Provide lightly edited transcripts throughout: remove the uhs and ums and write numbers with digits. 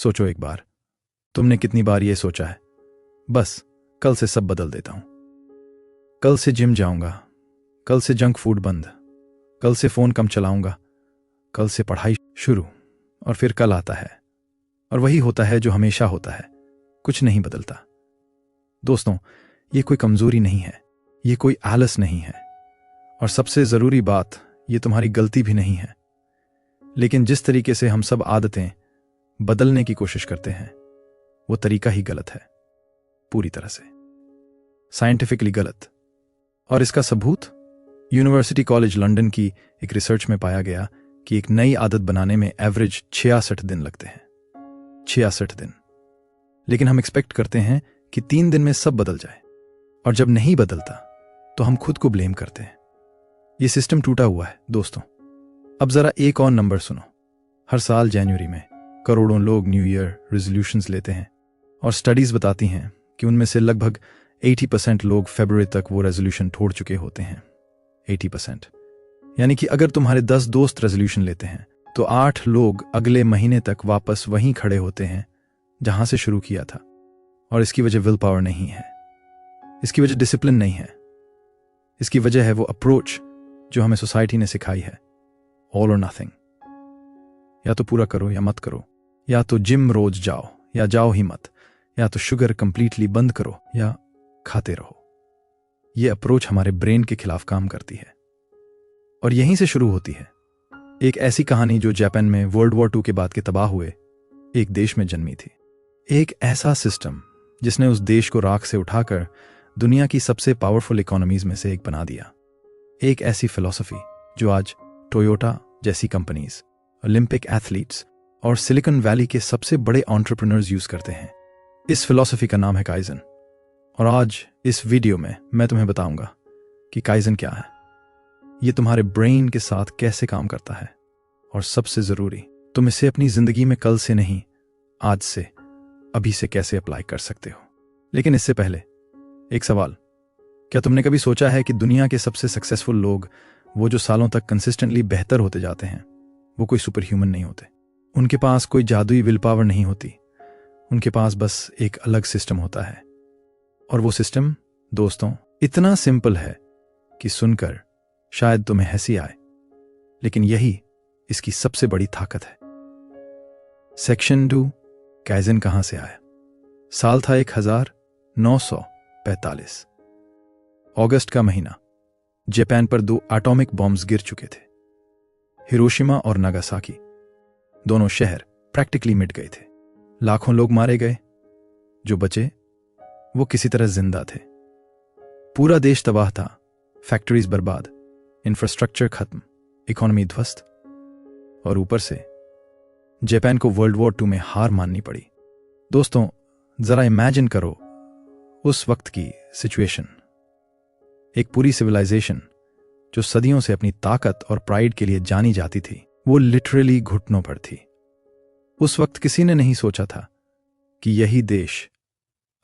सोचो एक बार, तुमने कितनी बार ये सोचा है, बस कल से सब बदल देता हूं, कल से जिम जाऊंगा, कल से जंक फूड बंद, कल से फोन कम चलाऊंगा, कल से पढ़ाई शुरू। और फिर कल आता है और वही होता है जो हमेशा होता है, कुछ नहीं बदलता। दोस्तों, ये कोई कमजोरी नहीं है, ये कोई आलस नहीं है, और सबसे जरूरी बात, ये तुम्हारी गलती भी नहीं है। लेकिन जिस तरीके से हम सब आदतें बदलने की कोशिश करते हैं, वो तरीका ही गलत है, पूरी तरह से साइंटिफिकली गलत। और इसका सबूत यूनिवर्सिटी कॉलेज लंदन की एक रिसर्च में पाया गया कि एक नई आदत बनाने में एवरेज 66 दिन लगते हैं। 66 दिन। लेकिन हम एक्सपेक्ट करते हैं कि 3 दिन में सब बदल जाए, और जब नहीं बदलता तो हम खुद को ब्लेम करते हैं। यह सिस्टम टूटा हुआ है दोस्तों। अब जरा एक और नंबर सुनो। हर साल जनवरी में करोड़ों लोग न्यू ईयर रेजोल्यूशंस लेते हैं, और स्टडीज बताती हैं कि उनमें से लगभग 80% लोग फरवरी तक वो रेजोल्यूशन तोड़ चुके होते हैं। 80%। यानी कि अगर तुम्हारे 10 दोस्त रेजोल्यूशन लेते हैं तो 8 लोग अगले महीने तक वापस वहीं खड़े होते हैं जहां से शुरू किया था। और इसकी वजह विल पावर नहीं है, इसकी वजह डिसिप्लिन नहीं है, इसकी वजह है वो अप्रोच जो हमें सोसाइटी ने सिखाई है, ऑल और नथिंग। या तो पूरा करो या मत करो, या तो जिम रोज जाओ या जाओ ही मत, या तो शुगर कंप्लीटली बंद करो या खाते रहो। यह अप्रोच हमारे ब्रेन के खिलाफ काम करती है, और यहीं से शुरू होती है एक ऐसी कहानी जो जापान में वर्ल्ड वॉर 2 के बाद के तबाह हुए एक देश में जन्मी थी। एक ऐसा सिस्टम जिसने उस देश को राख से उठाकर दुनिया की सबसे पावरफुल इकोनॉमीज में से एक बना दिया। एक ऐसी फिलॉसफी जो आज टोयोटा जैसी कंपनीज, ओलंपिक एथलीट्स और सिलिकॉन वैली के सबसे बड़े एंटरप्रेन्योर्स यूज करते हैं। इस फिलॉसफी का नाम है काइजन। और आज इस वीडियो में मैं तुम्हें बताऊंगा कि काइजन क्या है, ये तुम्हारे ब्रेन के साथ कैसे काम करता है, और सबसे जरूरी, तुम इसे अपनी जिंदगी में कल से नहीं, आज से, अभी से कैसे अप्लाई कर सकते हो। लेकिन इससे पहले एक सवाल, क्या तुमने कभी सोचा है कि दुनिया के सबसे सक्सेसफुल लोग, वो जो सालों तक कंसिस्टेंटली बेहतर होते जाते हैं, वो कोई सुपर ह्यूमन नहीं होते। उनके पास कोई जादुई विल पावर नहीं होती, उनके पास बस एक अलग सिस्टम होता है। और वो सिस्टम दोस्तों इतना सिंपल है कि सुनकर शायद तुम्हें हंसी आए, लेकिन यही इसकी सबसे बड़ी ताकत है। सेक्शन 2, काइजन कहां से आया। साल था 1945। अगस्त का महीना। जापान पर 2 एटॉमिक बॉम्ब्स गिर चुके थे। हिरोशिमा और नागासाकी, दोनों शहर प्रैक्टिकली मिट गए थे। लाखों लोग मारे गए, जो बचे वो किसी तरह जिंदा थे। पूरा देश तबाह था, फैक्ट्रीज बर्बाद, इंफ्रास्ट्रक्चर खत्म, इकोनॉमी ध्वस्त, और ऊपर से जापान को वर्ल्ड वॉर 2 में हार माननी पड़ी। दोस्तों, जरा इमेजिन करो उस वक्त की सिचुएशन। एक पूरी सिविलाइजेशन जो सदियों से अपनी ताकत और प्राइड के लिए जानी जाती थी, वो लिटरली घुटनों पर थी। उस वक्त किसी ने नहीं सोचा था कि यही देश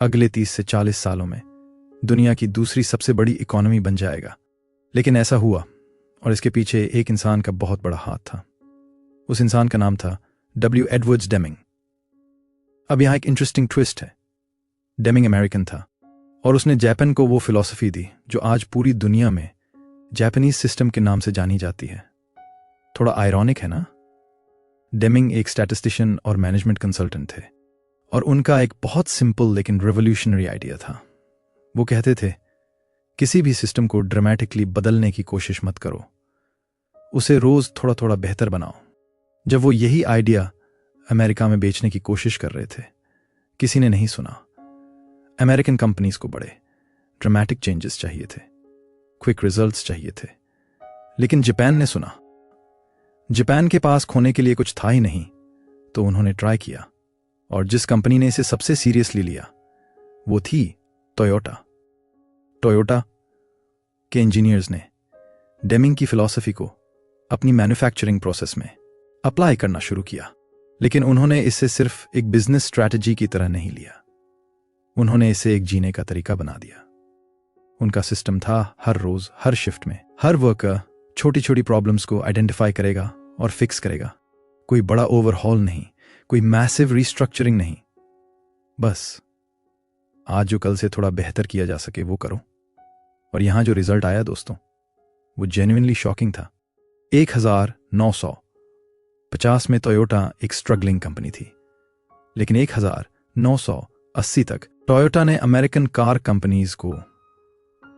अगले 30 से 40 सालों में दुनिया की दूसरी सबसे बड़ी इकोनॉमी बन जाएगा। लेकिन ऐसा हुआ, और इसके पीछे एक इंसान का बहुत बड़ा हाथ था। उस इंसान का नाम था W. Edwards Deming. अब यहां एक इंटरेस्टिंग ट्विस्ट है। डेमिंग अमेरिकन था, और उसने जापान को वो फिलॉसफी दी जो आज पूरी दुनिया में जापानीज सिस्टम के नाम से जानी जाती है। थोड़ा आयरॉनिक है ना? डेमिंग एक स्टैटिस्टिशियन और मैनेजमेंट कंसल्टेंट थे, और उनका एक बहुत सिंपल लेकिन रेवोल्यूशनरी आइडिया था। वो कहते थे, किसी भी सिस्टम को ड्रामेटिकली बदलने की कोशिश मत करो, उसे रोज थोड़ा थोड़ा बेहतर बनाओ। जब वो यही आइडिया अमेरिका में बेचने की कोशिश कर रहे थे, किसी ने नहीं सुना। अमेरिकन कंपनीज को बड़े ड्रामेटिक चेंजेस चाहिए थे, क्विक रिजल्ट्स चाहिए थे। लेकिन जापान ने सुना। जापान के पास खोने के लिए कुछ था ही नहीं, तो उन्होंने ट्राई किया, और जिस कंपनी ने इसे सबसे सीरियसली लिया वो थी टोयोटा। टोयोटा के इंजीनियर्स ने डेमिंग की फिलॉसफी को अपनी मैन्युफैक्चरिंग प्रोसेस में अप्लाई करना शुरू किया। लेकिन उन्होंने इसे सिर्फ एक बिजनेस स्ट्रैटेजी की तरह नहीं लिया, उन्होंने इसे एक जीने का तरीका बना दिया। उनका सिस्टम था, हर रोज, हर शिफ्ट में, हर वर्कर छोटी छोटी प्रॉब्लम्स को आइडेंटिफाई करेगा और फिक्स करेगा। कोई बड़ा ओवरहॉल नहीं, कोई मैसिव रिस्ट्रक्चरिंग नहीं। बस आज जो कल से थोड़ा बेहतर किया जा सके वो करो। और यहां जो रिजल्ट आया दोस्तों, वो जेन्युइनली शॉकिंग था। 1950 में टोयोटा एक स्ट्रगलिंग कंपनी थी, लेकिन 1980 तक टोयोटा ने अमेरिकन कार कंपनीज को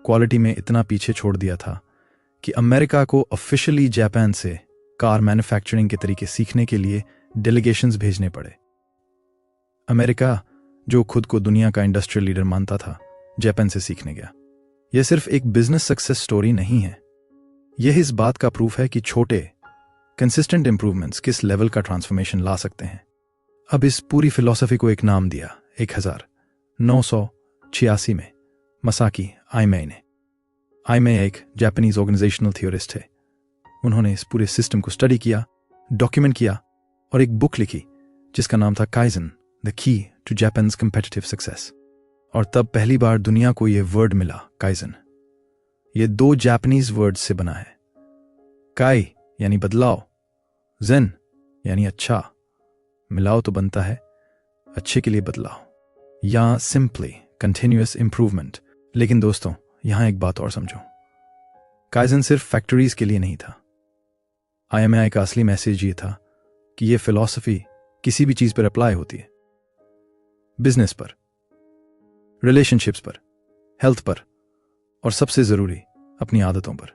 क्वालिटी में इतना पीछे छोड़ दिया था कि अमेरिका को ऑफिशियली जापान से कार मैन्युफैक्चरिंग के तरीके सीखने के लिए डेलीगेशंस भेजने पड़े। अमेरिका, जो खुद को दुनिया का इंडस्ट्रियल लीडर मानता था, जापान से सीखने गया। यह सिर्फ एक बिजनेस सक्सेस स्टोरी नहीं है, यह इस बात का प्रूफ है कि छोटे कंसिस्टेंट इंप्रूवमेंट्स किस लेवल का ट्रांसफॉर्मेशन ला सकते हैं। अब इस पूरी फिलॉसफी को एक नाम दिया 1986 में मसाकी आइमे ने। आइमे एक जापानीज ऑर्गेनाइजेशनल थियोरिस्ट थे। उन्होंने इस पूरे सिस्टम को स्टडी किया, डॉक्यूमेंट किया और एक बुक लिखी जिसका नाम था Kaizen, the key to Japan's competitive success. और तब पहली बार दुनिया को यह वर्ड मिला, काइजन। यह 2 जापानीज वर्ड्स से बना है। काई यानी बदलाव, जेन यानी अच्छा। मिलाओ तो बनता है अच्छे के लिए बदलाव, या सिंपली कंटिन्यूअस इंप्रूवमेंट। लेकिन दोस्तों, यहां एक बात और समझो, काइजन सिर्फ फैक्ट्रीज के लिए नहीं था। आईएमआई का असली मैसेज ये था कि यह फिलॉसफी किसी भी चीज पर अप्लाई होती है। बिजनेस पर, रिलेशनशिप्स पर, हेल्थ पर, और सबसे जरूरी अपनी आदतों पर।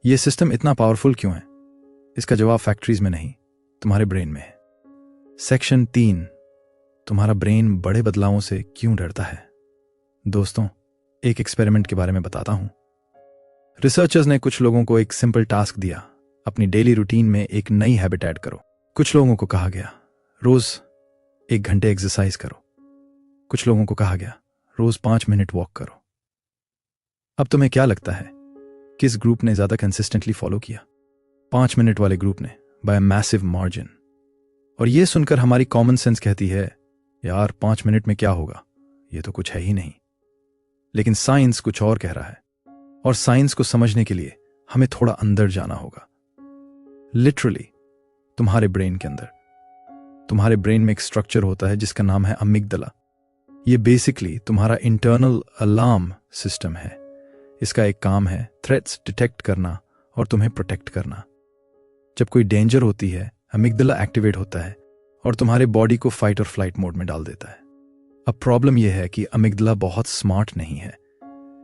यह सिस्टम इतना पावरफुल क्यों है? इसका जवाब फैक्ट्रीज में नहीं, तुम्हारे ब्रेन में है। सेक्शन 3, तुम्हारा ब्रेन बड़े बदलावों से क्यों डरता है। दोस्तों, एक एक्सपेरिमेंट के बारे में बताता हूं। रिसर्चर्स ने कुछ लोगों को एक सिंपल टास्क दिया, अपनी डेली रूटीन में एक नई हैबिट ऐड करो। कुछ लोगों को कहा गया रोज 1 घंटे एक्सरसाइज करो। कुछ लोगों को कहा गया रोज 5 मिनट वॉक करो। अब तुम्हें क्या लगता है किस ग्रुप ने ज्यादा कंसिस्टेंटली फॉलो किया? 5 मिनट वाले ग्रुप ने, बाय मैसिव मार्जिन। और यह सुनकर हमारी कॉमन सेंस कहती है, यार 5 मिनट में क्या होगा, यह तो कुछ है ही नहीं। लेकिन साइंस कुछ और कह रहा है, और साइंस को समझने के लिए हमें थोड़ा अंदर जाना होगा। लिटरली तुम्हारे ब्रेन के अंदर, तुम्हारे ब्रेन में एक स्ट्रक्चर होता है जिसका नाम है अमिगदला। यह बेसिकली तुम्हारा इंटरनल अलार्म सिस्टम है। इसका एक काम है थ्रेट्स डिटेक्ट करना और तुम्हें प्रोटेक्ट करना। जब कोई डेंजर होती है, अमिगदला एक्टिवेट होता है और तुम्हारे बॉडी को फाइट और फ्लाइट मोड में डाल देता है। अब प्रॉब्लम यह है कि अमिगदला बहुत स्मार्ट नहीं है।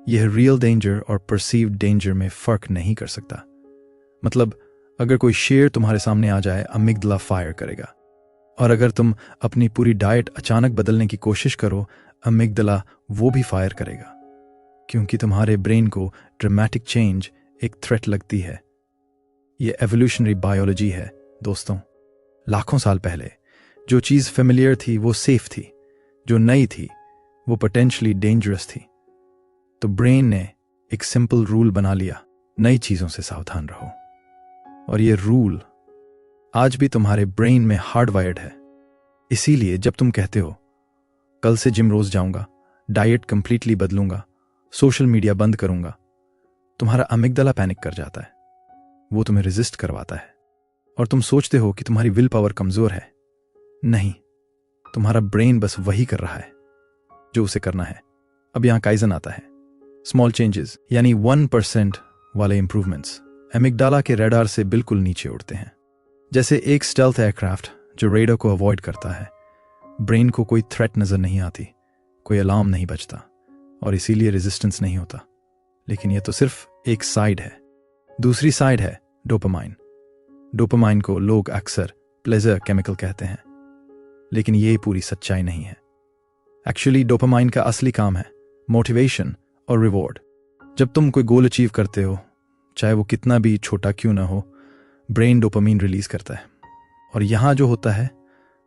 यह रियल डेंजर और परसीव्ड डेंजर में फर्क नहीं कर सकता। मतलब अगर कोई शेर तुम्हारे सामने आ जाए, अमिगदला फायर करेगा, और अगर तुम अपनी पूरी डाइट अचानक बदलने की कोशिश करो, अमिगदला वो भी फायर करेगा, क्योंकि तुम्हारे ब्रेन को ड्रामेटिक चेंज एक थ्रेट लगती है। यह एवोल्यूशनरी बायोलॉजी है दोस्तों। लाखों साल पहले जो चीज फेमिलियर थी वो सेफ थी, जो नई थी वो पोटेंशियली डेंजरस थी। तो ब्रेन ने एक सिंपल रूल बना लिया, नई चीजों से सावधान रहो। और ये रूल आज भी तुम्हारे ब्रेन में हार्डवायर्ड है। इसीलिए जब तुम कहते हो कल से जिम रोज जाऊंगा, डाइट कंप्लीटली बदलूंगा, सोशल मीडिया बंद करूंगा, तुम्हारा अमिगदला पैनिक कर जाता है। वो तुम्हें रेजिस्ट करवाता है और तुम सोचते हो कि तुम्हारी विल पावर कमजोर है। नहीं, तुम्हारा ब्रेन बस वही कर रहा है जो उसे करना है। अब यहां काइजन आता है। स्मॉल चेंजेस यानी 1% वाले इंप्रूवमेंट्स अमिगडाला के रडार से बिल्कुल नीचे उड़ते हैं। जैसे एक स्टेल्थ एयरक्राफ्ट जो रेडर को अवॉइड करता है। ब्रेन को कोई थ्रेट नजर नहीं आती, कोई अलार्म नहीं बजता और इसीलिए रेजिस्टेंस नहीं होता। लेकिन यह तो सिर्फ एक साइड है। दूसरी साइड है डोपामाइन। डोपामाइन को लोग अक्सर प्लेजर केमिकल कहते हैं, लेकिन यह पूरी सच्चाई नहीं है। एक्चुअली डोपामाइन का असली काम है मोटिवेशन और रिवॉर्ड। जब तुम कोई गोल अचीव करते हो, चाहे वो कितना भी छोटा क्यों ना हो, ब्रेन डोपामाइन रिलीज करता है। और यहां जो होता है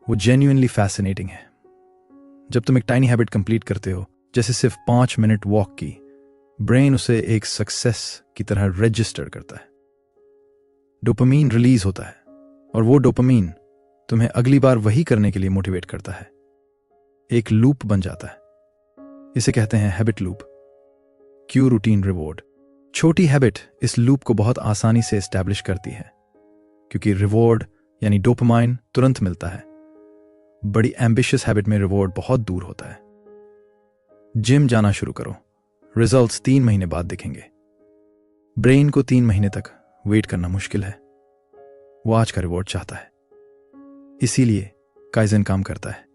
वो जेन्युइनली फैसिनेटिंग है। जब तुम एक टाइनी हैबिट कंप्लीट करते हो, जैसे सिर्फ 5 मिनट वॉक की, ब्रेन उसे एक सक्सेस की तरह रजिस्टर करता है। डोपामाइन रिलीज होता है और वो डोपामाइन तुम्हें अगली बार वही करने के लिए मोटिवेट करता है। एक लूप बन जाता है। इसे कहते हैं habit loop. Q, routine, reward. छोटी हैबिट इस लूप को बहुत आसानी से एस्टैब्लिश करती है, क्योंकि रिवॉर्ड यानी डोपामाइन तुरंत मिलता है बड़ी एम्बिशियस हैबिट में रिवॉर्ड बहुत दूर होता है। जिम जाना शुरू करो, रिजल्ट्स 3 महीने बाद दिखेंगे। ब्रेन को 3 महीने तक वेट करना मुश्किल है, वो आज का रिवॉर्ड चाहता है। इसीलिए काइजन काम करता है।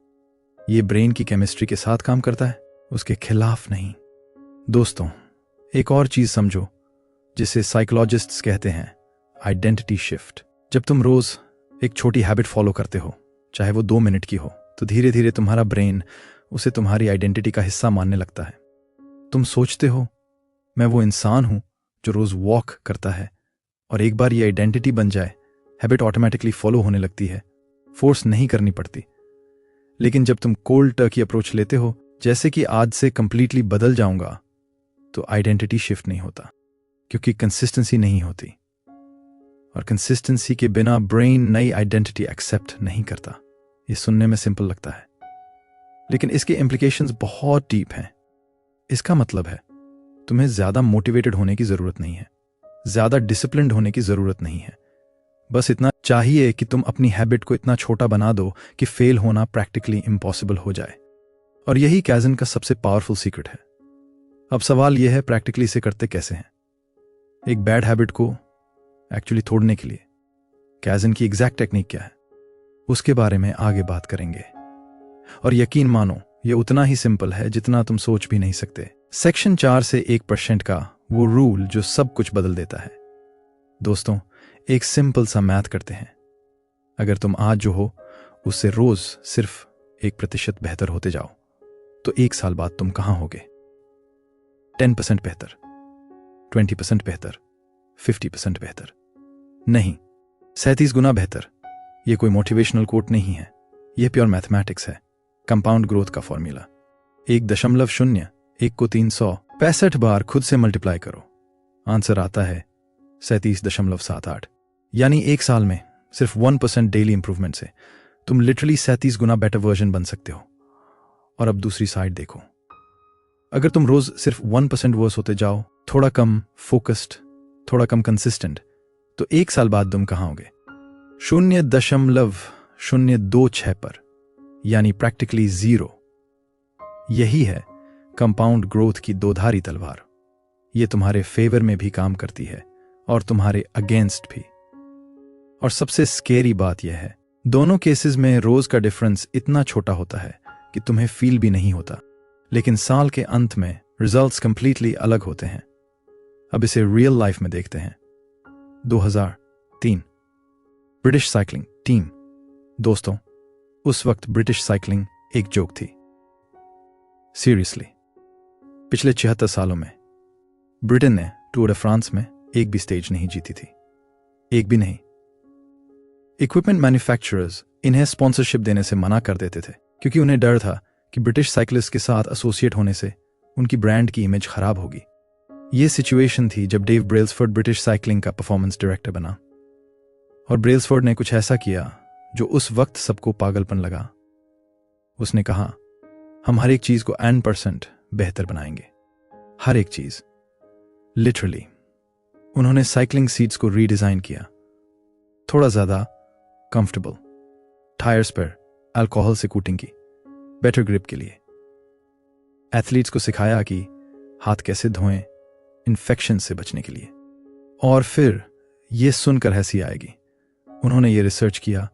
ये ब्रेन की केमिस्ट्री के साथ काम करता है, उसके खिलाफ नहीं। दोस्तों, एक और चीज समझो जिसे साइकोलॉजिस्ट्स कहते हैं आइडेंटिटी शिफ्ट। जब तुम रोज एक छोटी हैबिट फॉलो करते हो, चाहे वो 2 मिनट की हो, तो धीरे धीरे तुम्हारा ब्रेन उसे तुम्हारी आइडेंटिटी का हिस्सा मानने लगता है। तुम सोचते हो मैं वो इंसान हूं जो रोज वॉक करता है, और एक बार ये आइडेंटिटी बन जाए, हैबिट ऑटोमेटिकली फॉलो होने लगती है, फोर्स नहीं करनी पड़ती। लेकिन जब तुम कोल्ड टर्की अप्रोच लेते हो, जैसे कि आज से कंप्लीटली बदल जाऊंगा, तो आइडेंटिटी शिफ्ट नहीं होता, क्योंकि कंसिस्टेंसी नहीं होती, और कंसिस्टेंसी के बिना ब्रेन नई आइडेंटिटी एक्सेप्ट नहीं करता। ये सुनने में सिंपल लगता है, लेकिन इसके इम्प्लीकेशंस बहुत डीप हैं। इसका मतलब है तुम्हें ज्यादा मोटिवेटेड होने की जरूरत नहीं है, ज्यादा डिसिप्लिन्ड होने की जरूरत नहीं है। बस इतना चाहिए कि तुम अपनी हैबिट को इतना छोटा बना दो कि फेल होना प्रैक्टिकली इम्पॉसिबल हो जाए। और यही काइजन का सबसे पावरफुल सीक्रेट है। अब सवाल यह है, प्रैक्टिकली इसे करते कैसे हैं? एक बैड हैबिट को एक्चुअली तोड़ने के लिए काइजन की एग्जैक्ट टेक्निक क्या है, उसके बारे में आगे बात करेंगे। और यकीन मानो, यह उतना ही सिंपल है जितना तुम सोच भी नहीं सकते। सेक्शन 4 से 1% का वो रूल जो सब कुछ बदल देता है। दोस्तों, एक सिंपल सा मैथ करते हैं। अगर तुम आज जो हो उससे रोज सिर्फ 1% बेहतर होते जाओ, तो 1 साल बाद तुम कहां होगे? 10% बेहतर, 20% बेहतर, 50% बेहतर? नहीं, 37 गुना बेहतर। यह कोई मोटिवेशनल कोट नहीं है, यह प्योर मैथमेटिक्स है, कंपाउंड ग्रोथ का फॉर्मूला। 1.01 को 365 बार खुद से मल्टीप्लाई करो, आंसर आता है 37.78। यानी 1 साल में सिर्फ 1% डेली इंप्रूवमेंट से तुम लिटरली 37 गुना बेटर वर्जन बन सकते हो। और अब दूसरी साइड देखो, अगर तुम रोज सिर्फ 1% वर्स होते जाओ, थोड़ा कम फोकस्ड, थोड़ा कम कंसिस्टेंट, तो 1 साल बाद तुम कहां होगे? 0.026 पर, यानी प्रैक्टिकली 0। यही है कंपाउंड ग्रोथ की दोधारी तलवार। ये तुम्हारे फेवर में भी काम करती है और तुम्हारे अगेंस्ट भी। और सबसे स्केरी बात यह है, दोनों केसेस में रोज का डिफरेंस इतना छोटा होता है कि तुम्हें फील भी नहीं होता, लेकिन साल के अंत में रिजल्ट्स कंप्लीटली अलग होते हैं। अब इसे रियल लाइफ में देखते हैं। 2003 ब्रिटिश साइकिलिंग टीम। दोस्तों, उस वक्त ब्रिटिश साइकिलिंग एक जोक थी। सीरियसली, पिछले 76 सालों में ब्रिटेन ने टूर द फ्रांस में एक भी स्टेज नहीं जीती थी, एक भी नहीं। इक्विपमेंट मैन्युफैक्चरर्स इन्हें स्पॉन्सरशिप देने से मना कर देते थे, क्योंकि उन्हें डर था कि ब्रिटिश साइकिलिस्ट के साथ एसोसिएट होने से उनकी ब्रांड की इमेज खराब होगी। यह सिचुएशन थी जब डेव ब्रेल्सफोर्ड ब्रिटिश साइकिलिंग का परफॉर्मेंस डायरेक्टर बना, और ब्रेल्सफोर्ड ने कुछ ऐसा किया जो उस वक्त सबको पागलपन लगा। उसने कहा, हम हर एक चीज को N% बेहतर बनाएंगे, हर एक चीज, लिटरली। उन्होंने साइकिलिंग सीट्स को रीडिजाइन किया, थोड़ा ज्यादा कंफर्टेबल, टायर्स पर अल्कोहल से कोटिंग की, बेटर ग्रिप के लिए। एथलीट्स को सिखाया कि हाथ कैसे धोएं इन्फेक्शन से बचने के लिए। और फिर यह सुनकर हंसी आएगी, उन्होंने ये रिसर्च किया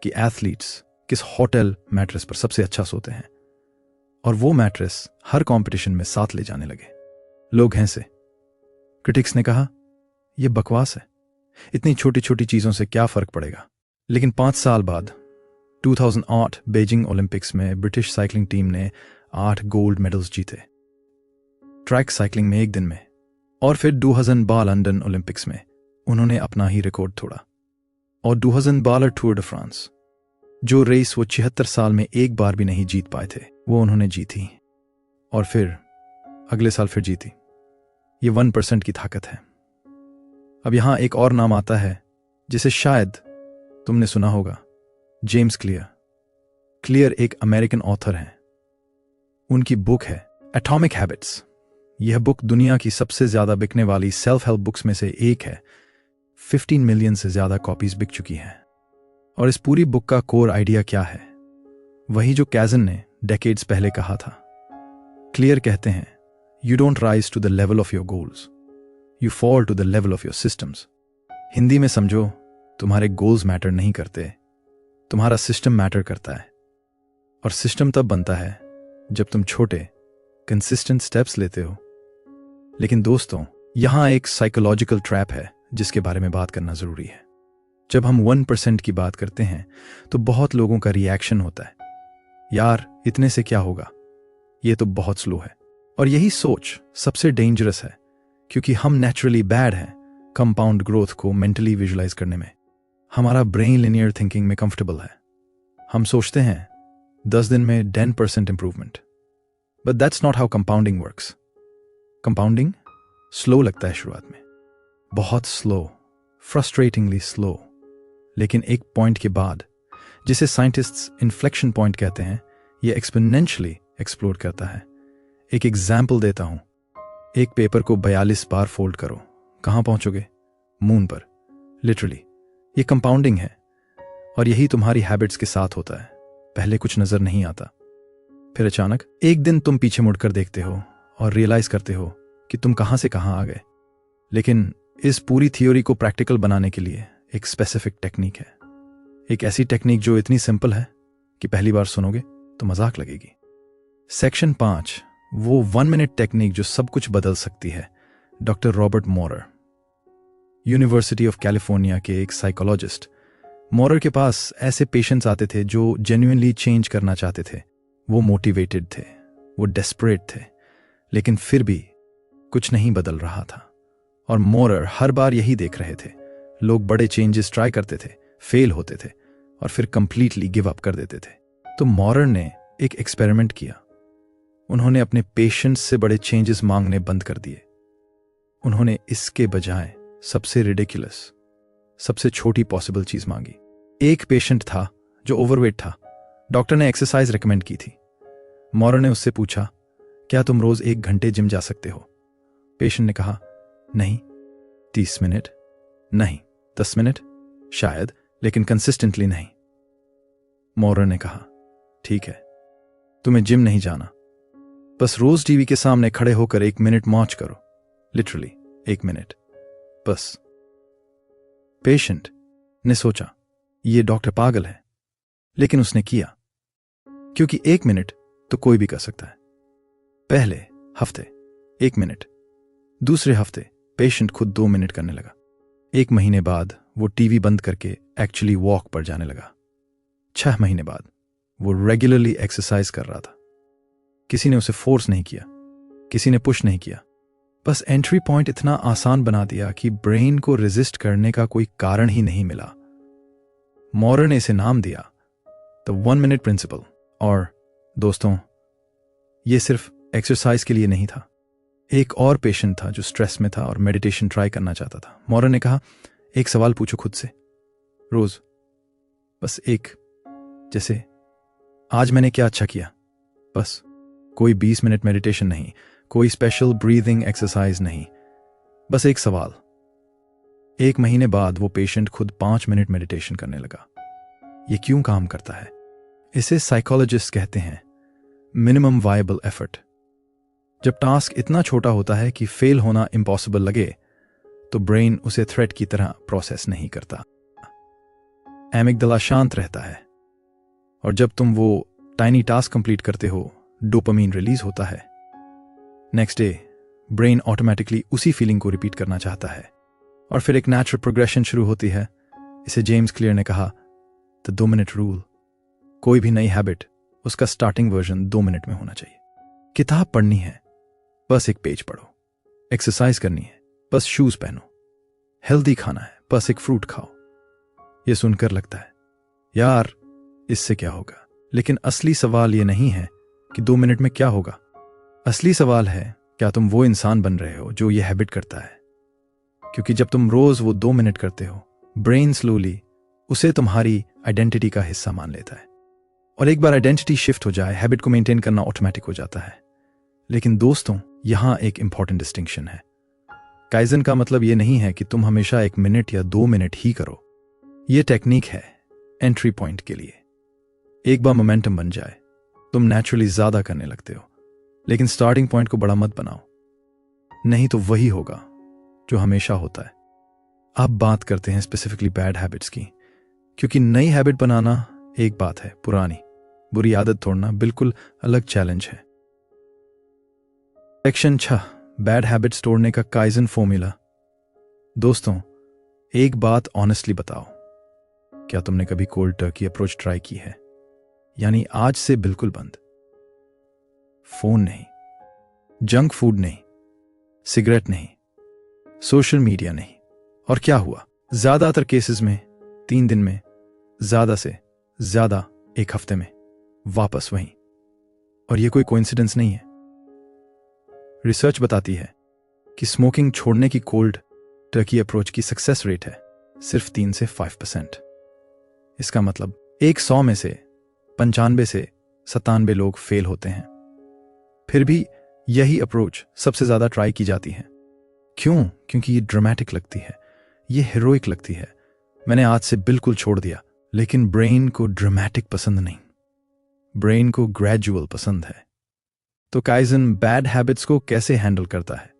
कि एथलीट्स किस होटल मैट्रेस पर सबसे अच्छा सोते हैं, और वो मैट्रेस हर कंपटीशन में साथ ले जाने लगे। लोग हंसे, क्रिटिक्स ने कहा यह बकवास है, इतनी छोटी छोटी चीजों से क्या फर्क पड़ेगा। लेकिन 5 साल बाद 2008 बीजिंग ओलंपिक्स में ब्रिटिश साइकिलिंग टीम ने 8 गोल्ड मेडल्स जीते, ट्रैक साइकिलिंग में एक दिन में। और फिर 2012 लंदन ओलंपिक्स में उन्होंने अपना ही रिकॉर्ड तोड़ा, और 2012 टूर द फ्रांस, जो रेस वो 76 साल में एक बार भी नहीं जीत पाए थे, वो उन्होंने जीती। और फिर अगले साल फिर जीती। ये 1% की ताकत है। अब यहां एक और नाम आता है जिसे शायद तुमने सुना होगा, जेम्स क्लियर। क्लियर एक अमेरिकन ऑथर हैं। उनकी बुक है एटॉमिक हैबिट्स। यह बुक दुनिया की सबसे ज्यादा बिकने वाली सेल्फ हेल्प बुक्स में से एक है। 15 मिलियन से ज्यादा कॉपीज बिक चुकी हैं। और इस पूरी बुक का कोर आइडिया क्या है? वही जो कैजन ने डेकेड्स पहले कहा था। क्लियर कहते हैं, you don't rise to the level of your goals, you fall to the level of your systems. Hindi में समझो, तुम्हारे गोल्स मैटर नहीं करते, तुम्हारा सिस्टम मैटर करता है। और सिस्टम तब बनता है जब तुम छोटे कंसिस्टेंट स्टेप्स लेते हो। लेकिन दोस्तों, यहां एक साइकोलॉजिकल ट्रैप है जिसके बारे में बात करना जरूरी है। जब हम 1% की बात करते हैं तो बहुत लोगों का रिएक्शन होता है, यार इतने से क्या होगा, ये तो बहुत स्लो है। और यही सोच सबसे डेंजरस है, क्योंकि हम नेचुरली बैड हैं कंपाउंड ग्रोथ को मेंटली विजुलाइज करने में। हमारा ब्रेन लिनियर थिंकिंग में कंफर्टेबल है। हम सोचते हैं 10 दिन में 10% improvement, but that's not how compounding works. Compounding slow लगता है शुरुआत में, बहुत स्लो, फ्रस्ट्रेटिंगली स्लो, लेकिन एक पॉइंट के बाद, जिसे साइंटिस्ट्स इन्फ्लेक्शन पॉइंट कहते हैं, यह एक्सपोनेंशियली एक्सप्लोड करता है। एक एग्जाम्पल देता हूं, एक पेपर को 42 बार फोल्ड करो, कहां पहुंचोगे? मून पर, लिटरली। ये कंपाउंडिंग है। और यही तुम्हारी हैबिट्स के साथ होता है। पहले कुछ नजर नहीं आता, फिर अचानक एक दिन तुम पीछे मुड़कर देखते हो और रियलाइज करते हो कि तुम कहां से कहां आ गए। लेकिन इस पूरी थ्योरी को प्रैक्टिकल बनाने के लिए एक स्पेसिफिक टेक्निक है। एक ऐसी टेक्निक जो इतनी सिंपल है कि पहली बार सुनोगे तो मजाक लगेगी। सेक्शन 5, वो 1 मिनट टेक्निक जो सब कुछ बदल सकती है। Doctor Robert Maurer, University of California के एक साइकोलॉजिस्ट। मॉरर के पास ऐसे पेशेंट्स आते थे जो जेन्युइनली चेंज करना चाहते थे। वो मोटिवेटेड थे, वो डेस्परेट थे, लेकिन फिर भी कुछ नहीं बदल रहा था। और मॉरर हर बार यही देख रहे थे, लोग बड़े चेंजेस ट्राई करते थे, फेल होते थे और फिर कंप्लीटली गिव अप कर देते थे। तो मॉरर ने एक एक्सपेरिमेंट किया। उन्होंने अपने पेशेंट्स से बड़े चेंजेस मांगने बंद कर दिए। उन्होंने इसके बजाय सबसे रिडिकुलस, सबसे छोटी पॉसिबल चीज मांगी। एक पेशेंट था जो ओवरवेट था। डॉक्टर ने एक्सरसाइज रिकमेंड की थी। मॉरर ने उससे पूछा, क्या तुम रोज 1 घंटे जिम जा सकते हो? पेशेंट ने कहा, नहीं। 30 मिनट? नहीं। 10 मिनट? शायद, लेकिन कंसिस्टेंटली नहीं। मॉरर ने कहा, ठीक है, तुम्हें जिम नहीं जाना, बस रोज टीवी के सामने खड़े होकर 1 मिनट मौज करो। लिटरली 1 मिनट बस। पेशेंट ने सोचा, ये डॉक्टर पागल है, लेकिन उसने किया, क्योंकि 1 मिनट तो कोई भी कर सकता है। पहले हफ्ते 1 मिनट, दूसरे हफ्ते पेशेंट खुद 2 मिनट करने लगा। 1 महीने बाद वो टीवी बंद करके एक्चुअली वॉक पर जाने लगा। 6 महीने बाद वो रेगुलरली एक्सरसाइज कर रहा था। किसी ने उसे फोर्स नहीं किया, किसी ने पुश नहीं किया, बस एंट्री पॉइंट इतना आसान बना दिया कि ब्रेन को रेजिस्ट करने का कोई कारण ही नहीं मिला। मॉरर ने इसे नाम दिया द 1 मिनट प्रिंसिपल। और दोस्तों, ये सिर्फ एक्सरसाइज के लिए नहीं था। एक और पेशेंट था जो स्ट्रेस में था और मेडिटेशन ट्राई करना चाहता था। मॉरर ने कहा, एक सवाल पूछो खुद से रोज, बस एक, जैसे आज मैंने क्या अच्छा किया? बस। कोई 20 मिनट मेडिटेशन नहीं, कोई स्पेशल ब्रीदिंग एक्सरसाइज नहीं, बस एक सवाल। 1 महीने बाद वो पेशेंट खुद 5 मिनट मेडिटेशन करने लगा। ये क्यों काम करता है? इसे साइकोलॉजिस्ट कहते हैं मिनिमम वायबल एफर्ट। जब टास्क इतना छोटा होता है कि फेल होना इम्पॉसिबल लगे, तो ब्रेन उसे थ्रेट की तरह प्रोसेस नहीं करता। एमिगडाला शांत रहता है, और जब तुम वो टाइनी टास्क कंप्लीट करते हो, डोपामीन रिलीज होता है। नेक्स्ट डे ब्रेन ऑटोमेटिकली उसी फीलिंग को रिपीट करना चाहता है, और फिर एक नेचुरल प्रोग्रेशन शुरू होती है। इसे जेम्स क्लियर ने कहा द 2 मिनट रूल। कोई भी नई हैबिट, उसका स्टार्टिंग वर्जन 2 मिनट में होना चाहिए। किताब पढ़नी है, बस 1 पेज पढ़ो। एक्सरसाइज करनी है, बस शूज पहनो। हेल्दी खाना है, बस 1 फ्रूट खाओ। यह सुनकर लगता है, यार इससे क्या होगा? लेकिन असली सवाल यह नहीं है कि 2 मिनट में क्या होगा। असली सवाल है, क्या तुम वो इंसान बन रहे हो जो ये हैबिट करता है? क्योंकि जब तुम रोज वो 2 मिनट करते हो, ब्रेन स्लोली उसे तुम्हारी आइडेंटिटी का हिस्सा मान लेता है। और एक बार आइडेंटिटी शिफ्ट हो जाए, हैबिट को मेंटेन करना ऑटोमेटिक हो जाता है। लेकिन दोस्तों, यहां एक इंपॉर्टेंट डिस्टिंक्शन है। काइजन का मतलब यह नहीं है कि तुम हमेशा 1 मिनट या 2 मिनट ही करो। यह टेक्निक है एंट्री पॉइंट के लिए। एक बार मोमेंटम बन जाए तुम नेचुरली ज्यादा करने लगते हो, लेकिन स्टार्टिंग पॉइंट को बड़ा मत बनाओ, नहीं तो वही होगा जो हमेशा होता है। अब बात करते हैं स्पेसिफिकली बैड हैबिट्स की, क्योंकि नई हैबिट बनाना एक बात है, पुरानी बुरी आदत तोड़ना बिल्कुल अलग चैलेंज है। सेक्शन 6, बैड हैबिट्स तोड़ने का काइजन फॉर्मूला। दोस्तों, एक बात ऑनेस्टली बताओ, क्या तुमने कभी कोल्ड टर्की अप्रोच ट्राई की है? यानी आज से बिल्कुल बंद, फोन नहीं, जंक फूड नहीं, सिगरेट नहीं, सोशल मीडिया नहीं। और क्या हुआ? ज्यादातर केसेस में 3 दिन में, ज्यादा से ज्यादा 1 हफ्ते में वापस वहीं। और यह कोई कोइंसिडेंस नहीं है। रिसर्च बताती है कि स्मोकिंग छोड़ने की कोल्ड टर्की अप्रोच की सक्सेस रेट है सिर्फ 3 से 5%। इसका मतलब 100 में से 95 से 97 लोग फेल होते हैं। फिर भी यही अप्रोच सबसे ज्यादा ट्राई की जाती है। क्यों? क्योंकि ये ड्रामेटिक लगती है, ये हीरोइक लगती है। मैंने आज से बिल्कुल छोड़ दिया, लेकिन ब्रेन को ड्रामेटिक पसंद नहीं, ब्रेन को ग्रेजुअल पसंद है। तो काइजन बैड हैबिट्स को कैसे हैंडल करता है?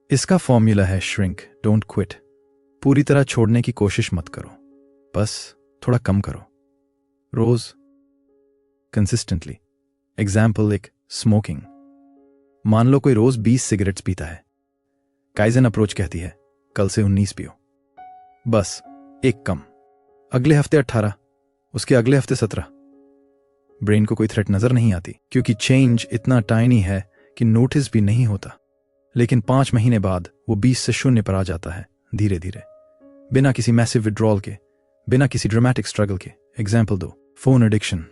इसका फॉर्मूला है श्रिंक, डोंट क्विट। पूरी तरह छोड़ने की कोशिश मत करो, बस थोड़ा कम करो, रोज, कंसिस्टेंटली। एग्जाम्पल, एक स्मोकिंग। मान लो कोई रोज 20 सिगरेट्स पीता है। काइजन अप्रोच कहती है कल से 19 पियो, बस एक कम। अगले हफ्ते 18, उसके अगले हफ्ते 17। ब्रेन को कोई थ्रेट नजर नहीं आती, क्योंकि चेंज इतना टाइनी है कि नोटिस भी नहीं होता। लेकिन 5 महीने बाद वो 20 से 0 पर आ जाता है, धीरे धीरे, बिना किसी मैसिव विड्रॉल के, बिना किसी ड्रामेटिक स्ट्रगल के। Example 2, phone addiction.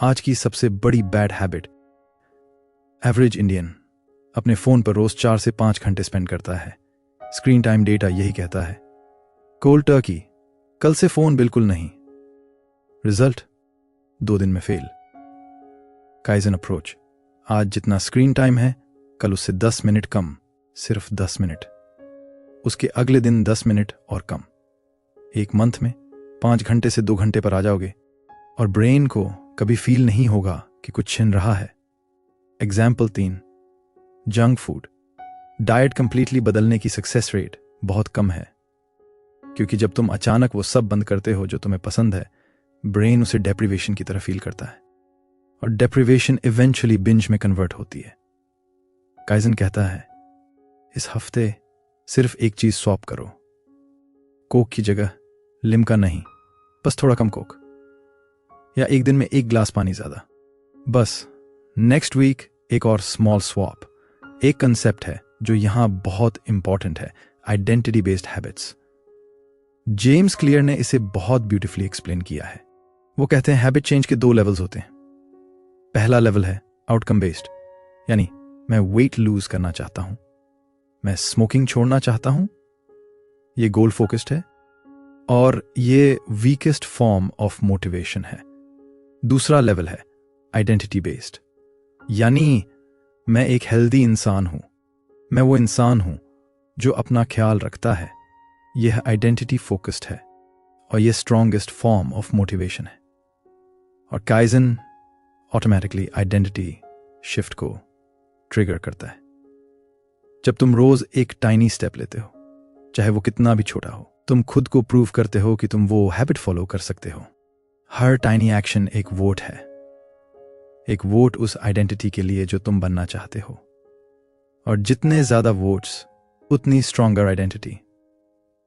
आज की सबसे बड़ी बैड हैबिट। एवरेज इंडियन अपने फोन पर रोज 4 से 5 घंटे स्पेंड करता है। स्क्रीन टाइम डेटा यही कहता है। कोल्ड टर्की, कल से फोन बिल्कुल नहीं। रिजल्ट, 2 दिन में फेल। काइजन अप्रोच, आज जितना स्क्रीन टाइम है कल उससे 10 मिनट कम, सिर्फ 10 मिनट। उसके अगले दिन 10 मिनट और कम। 1 मंथ में 5 घंटे से 2 घंटे पर आ जाओगे, और ब्रेन को कभी फील नहीं होगा कि कुछ छिन रहा है। Example 3, junk food. Diet completely बदलने की सक्सेस रेट बहुत कम है, क्योंकि जब तुम अचानक वो सब बंद करते हो जो तुम्हें पसंद है, ब्रेन उसे डेप्रिवेशन की तरह फील करता है, और डेप्रिवेशन इवेंचुअली बिंज में कन्वर्ट होती है। काइजन कहता है इस हफ्ते सिर्फ एक चीज स्वैप करो, कोक की जगह लिम्का नहीं, बस थोड़ा कम कोक, या एक दिन में 1 ग्लास पानी ज्यादा, बस। नेक्स्ट वीक एक और स्मॉल स्वैप। एक कंसेप्ट है जो यहां बहुत इंपॉर्टेंट है, identity based habits. James clear ने इसे बहुत ब्यूटीफुली एक्सप्लेन किया है। वो कहते हैं हैबिट चेंज के 2 लेवल्स होते हैं। पहला लेवल है आउटकम बेस्ड, यानी मैं वेट लूज करना चाहता हूं, मैं स्मोकिंग छोड़ना चाहता हूं, ये गोल फोकस्ड है, और ये वीकेस्ट फॉर्म ऑफ मोटिवेशन है। दूसरा लेवल है आइडेंटिटी बेस्ड, यानी मैं एक हेल्दी इंसान हूं, मैं वो इंसान हूं जो अपना ख्याल रखता है। यह आइडेंटिटी फोकस्ड है, और यह स्ट्रॉन्गेस्ट फॉर्म ऑफ मोटिवेशन है। और काइजन ऑटोमेटिकली आइडेंटिटी शिफ्ट को ट्रिगर करता है। जब तुम रोज एक टाइनी स्टेप लेते हो, चाहे वो कितना भी छोटा हो, तुम खुद को प्रूव करते हो कि तुम वो हैबिट फॉलो कर सकते हो। हर टाइनी एक्शन एक वोट है, एक वोट उस आइडेंटिटी के लिए जो तुम बनना चाहते हो। और जितने ज्यादा वोट्स, उतनी स्ट्रॉन्गर आइडेंटिटी।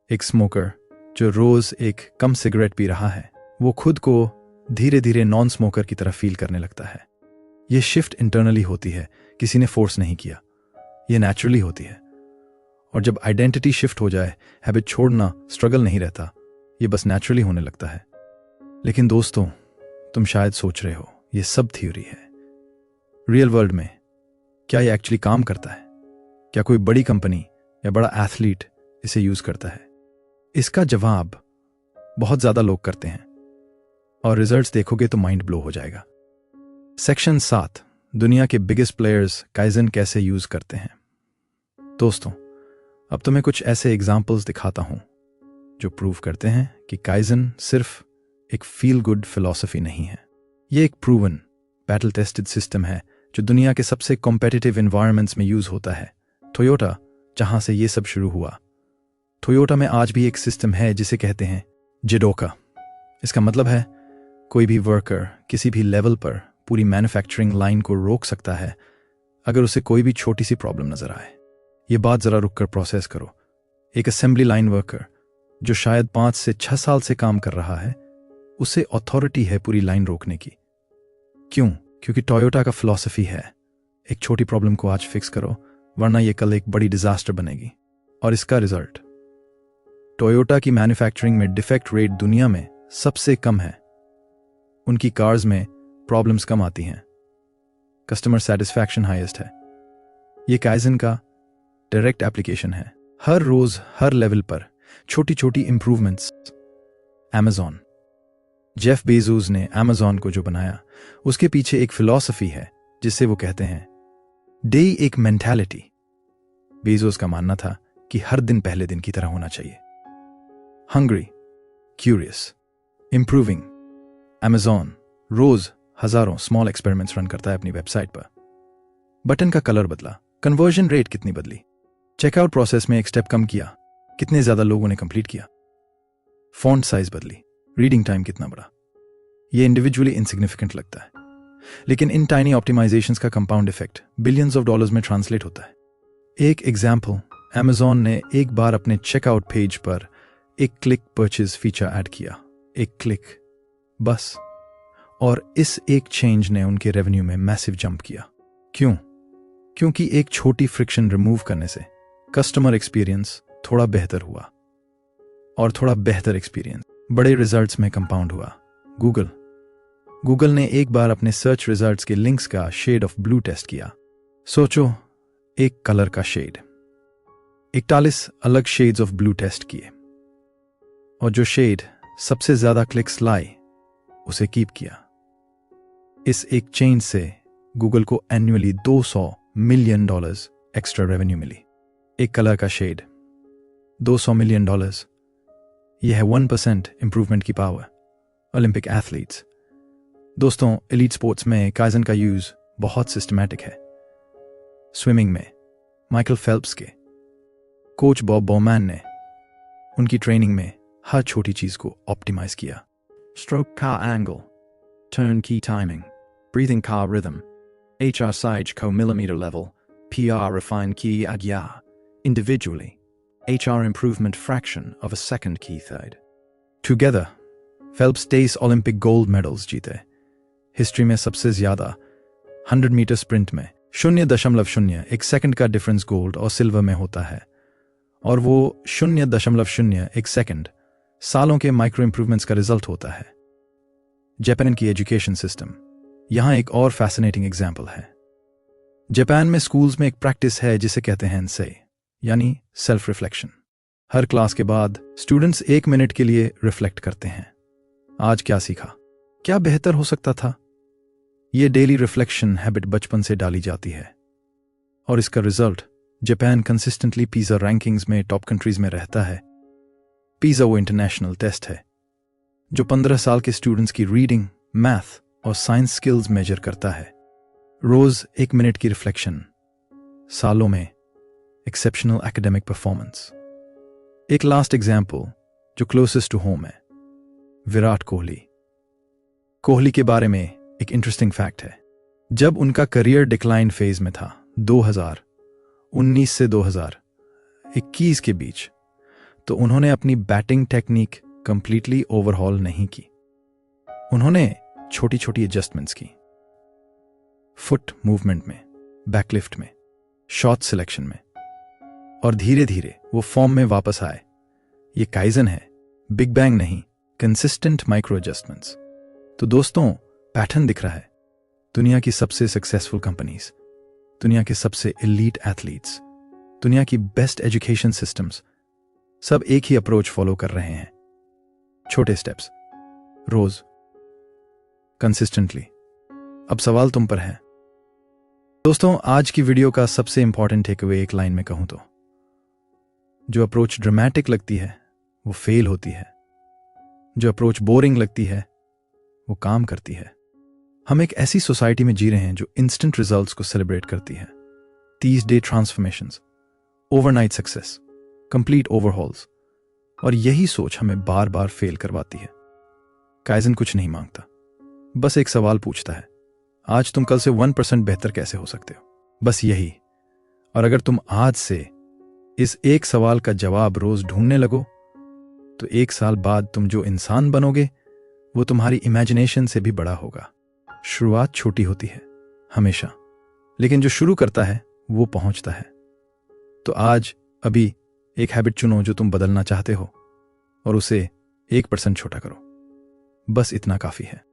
एक स्मोकर जो रोज एक कम सिगरेट पी रहा है, वो खुद को धीरे धीरे नॉन स्मोकर की तरह फील करने लगता है। यह शिफ्ट इंटरनली होती है, किसी ने फोर्स नहीं किया, यह नेचुरली होती है। और जब आइडेंटिटी शिफ्ट हो जाए, हैबिट छोड़ना स्ट्रगल नहीं रहता, यह बस नेचुरली होने लगता है। लेकिन दोस्तों, तुम शायद सोच रहे हो यह सब थ्योरी है। रियल वर्ल्ड में क्या यह एक्चुअली काम करता है? क्या कोई बड़ी कंपनी या बड़ा एथलीट इसे यूज करता है? इसका जवाब बहुत ज्यादा लोग करते हैं, और रिजल्ट्स देखोगे तो माइंड ब्लो हो जाएगा। सेक्शन 7, दुनिया के बिगेस्ट प्लेयर्स काइजन कैसे यूज करते हैं। दोस्तों, अब तुम्हें कुछ ऐसे एग्जाम्पल्स दिखाता हूं जो प्रूव करते हैं कि काइजन सिर्फ एक फील गुड फिलॉसफी नहीं है, ये एक प्रूवन बैटल टेस्टेड सिस्टम है जो दुनिया के सबसे कॉम्पिटिटिव एनवायरनमेंट्स में यूज होता है। टोयोटा, जहां से ये सब शुरू हुआ, टोयोटा में आज भी एक सिस्टम है जिसे कहते हैं जिडोका। इसका मतलब है कोई भी वर्कर किसी भी लेवल पर पूरी मैन्युफैक्चरिंग लाइन को रोक सकता है अगर उसे कोई भी छोटी सी प्रॉब्लम नजर आए। ये बात जरा रुककर प्रोसेस करो। एक असेंबली लाइन वर्कर जो शायद 5 से 6 साल से काम कर रहा है, उसे अथॉरिटी है पूरी लाइन रोकने की। क्यों? क्योंकि टोयोटा का फिलॉसफी है एक छोटी प्रॉब्लम को आज फिक्स करो वरना यह कल एक बड़ी डिजास्टर बनेगी। और इसका रिजल्ट, टोयोटा की मैन्युफैक्चरिंग में डिफेक्ट रेट दुनिया में सबसे कम है। उनकी कार्स में प्रॉब्लम्स कम आती हैं, कस्टमर सेटिस्फैक्शन हाईएस्ट है। यह काइजन का डायरेक्ट एप्लीकेशन है। हर रोज हर लेवल पर छोटी छोटी इंप्रूवमेंट्स। Amazon, जेफ बेजोस ने Amazon को जो बनाया उसके पीछे एक फिलॉसफी है जिसे वो कहते हैं डे एक मेंटालिटी। बेजोस का मानना था कि हर दिन पहले दिन की तरह होना चाहिए। Hungry, curious, improving. Amazon रोज हजारों स्मॉल एक्सपेरिमेंट्स रन करता है अपनी वेबसाइट पर। बटन का कलर बदला, कन्वर्जन रेट कितनी बदली, चेकआउट प्रोसेस में एक स्टेप कम किया, कितने ज्यादा लोगों ने कंप्लीट किया, फॉन्ट साइज बदली, रीडिंग टाइम कितना बढ़ा। ये इंडिविजुअली इनसिग्निफिकेंट लगता है, लेकिन इन टाइनी ऑप्टिमाइजेशंस का compound effect billions of dollars में ट्रांसलेट होता है। एक एग्जाम्पल, Amazon ने एक बार अपने चेकआउट पेज पर एक क्लिक परचेज फीचर ऐड किया। एक क्लिक बस, और इस एक चेंज ने उनके रेवेन्यू में मैसिव जंप किया। क्यों? क्योंकि एक छोटी फ्रिक्शन रिमूव करने से कस्टमर एक्सपीरियंस थोड़ा बेहतर हुआ, और थोड़ा बेहतर एक्सपीरियंस बड़े रिजल्ट्स में कंपाउंड हुआ। गूगल ने एक बार अपने सर्च रिजल्ट्स के लिंक्स का शेड ऑफ ब्लू टेस्ट किया। सोचो, एक कलर का शेड, 41 अलग शेड्स ऑफ ब्लू टेस्ट किए, और जो शेड सबसे ज्यादा क्लिक्स लाए उसे कीप किया। इस एक चेंज से गूगल को एनुअली $200 मिलियन एक्स्ट्रा रेवेन्यू मिली। एक कलर का शेड, $200 मिलियन। यह है 1% इंप्रूवमेंट की पावर। Olympic athletes. दोस्तों, एलीट स्पोर्ट्स में काइजन का यूज बहुत सिस्टमैटिक है। स्विमिंग में माइकल फेल्प्स के कोच बॉब बॉमैन ने उनकी ट्रेनिंग में हर छोटी चीज को ऑप्टिमाइज किया। स्ट्रोक का एंगल, टर्न की टाइमिंग, ब्रीथिंग का रिदम, HR साइज को मिलीमीटर लेवल, PR रिफाइन की आज्ञा, individually, HR improvement fraction of a second की third. Together, Phelps 23 Olympic gold medals जीते। हिस्ट्री में सबसे ज्यादा 100 मीटर स्प्रिंट में 0.01 सेकंड का डिफरेंस गोल्ड और सिल्वर में होता है, और वो 0.01 सेकंड सालों के माइक्रो इंप्रूवमेंट्स का रिजल्ट होता है। जापान की एजुकेशन सिस्टम यहां एक और फैसिनेटिंग एग्जाम्पल है। जापान में स्कूल्स में एक प्रैक्टिस है जिसे कहते हैं सेई, यानी सेल्फ रिफ्लेक्शन। हर क्लास के बाद स्टूडेंट्स 1 मिनट के लिए रिफ्लेक्ट करते हैं। आज क्या सीखा, क्या बेहतर हो सकता था। यह डेली रिफ्लेक्शन हैबिट बचपन से डाली जाती है, और इसका result Japan consistently pizza rankings में टॉप कंट्रीज में रहता है। पिज़ा वो इंटरनेशनल टेस्ट है जो 15 साल के स्टूडेंट्स की रीडिंग, मैथ और साइंस स्किल्स मेजर करता है। रोज 1 मिनट की रिफ्लेक्शन, सालों में एक्सेप्शनल एकेडमिक परफॉर्मेंस। एक लास्ट एग्जाम्पल जो क्लोजेस्ट टू होम है, विराट कोहली। कोहली के बारे में एक इंटरेस्टिंग फैक्ट है। जब उनका करियर डिक्लाइन फेज में था 2019 से 2021 के बीच, तो उन्होंने अपनी बैटिंग टेक्निक कंप्लीटली ओवरहॉल नहीं की। उन्होंने छोटी छोटी एडजस्टमेंट्स की, फुट मूवमेंट में, बैकलिफ्ट में, शॉट सिलेक्शन में, और धीरे धीरे वो फॉर्म में वापस आए। ये काइजन है, बिग बैंग नहीं, कंसिस्टेंट माइक्रो एडजस्टमेंट्स। तो दोस्तों, पैटर्न दिख रहा है। दुनिया की सबसे सक्सेसफुल कंपनीज, दुनिया के सबसे एलीट एथलीट्स, दुनिया की बेस्ट एजुकेशन सिस्टम्स, सब एक ही अप्रोच फॉलो कर रहे हैं। छोटे स्टेप्स, रोज, कंसिस्टेंटली। अब सवाल तुम पर है। दोस्तों, आज की वीडियो का सबसे इंपॉर्टेंट टेकअवे एक लाइन में कहूं तो, जो अप्रोच ड्रामेटिक लगती है वो फेल होती है, जो अप्रोच बोरिंग लगती है वो काम करती है। हम एक ऐसी सोसाइटी में जी रहे हैं जो इंस्टेंट रिजल्ट्स को सेलिब्रेट करती है। 30 day transformations, overnight success, complete overhauls, और यही सोच हमें बार बार फेल करवाती है। काइजन कुछ नहीं मांगता, बस एक सवाल पूछता है, आज तुम कल से 1% बेहतर कैसे हो सकते हो? बस यही। और अगर तुम आज से इस एक सवाल का जवाब रोज ढूंढने लगो तो 1 साल बाद तुम जो इंसान बनोगे वो तुम्हारी इमेजिनेशन से भी बड़ा होगा। शुरुआत छोटी होती है हमेशा, लेकिन जो शुरू करता है वो पहुंचता है। तो आज अभी एक हैबिट चुनो जो तुम बदलना चाहते हो और उसे 1% छोटा करो। बस इतना काफी है।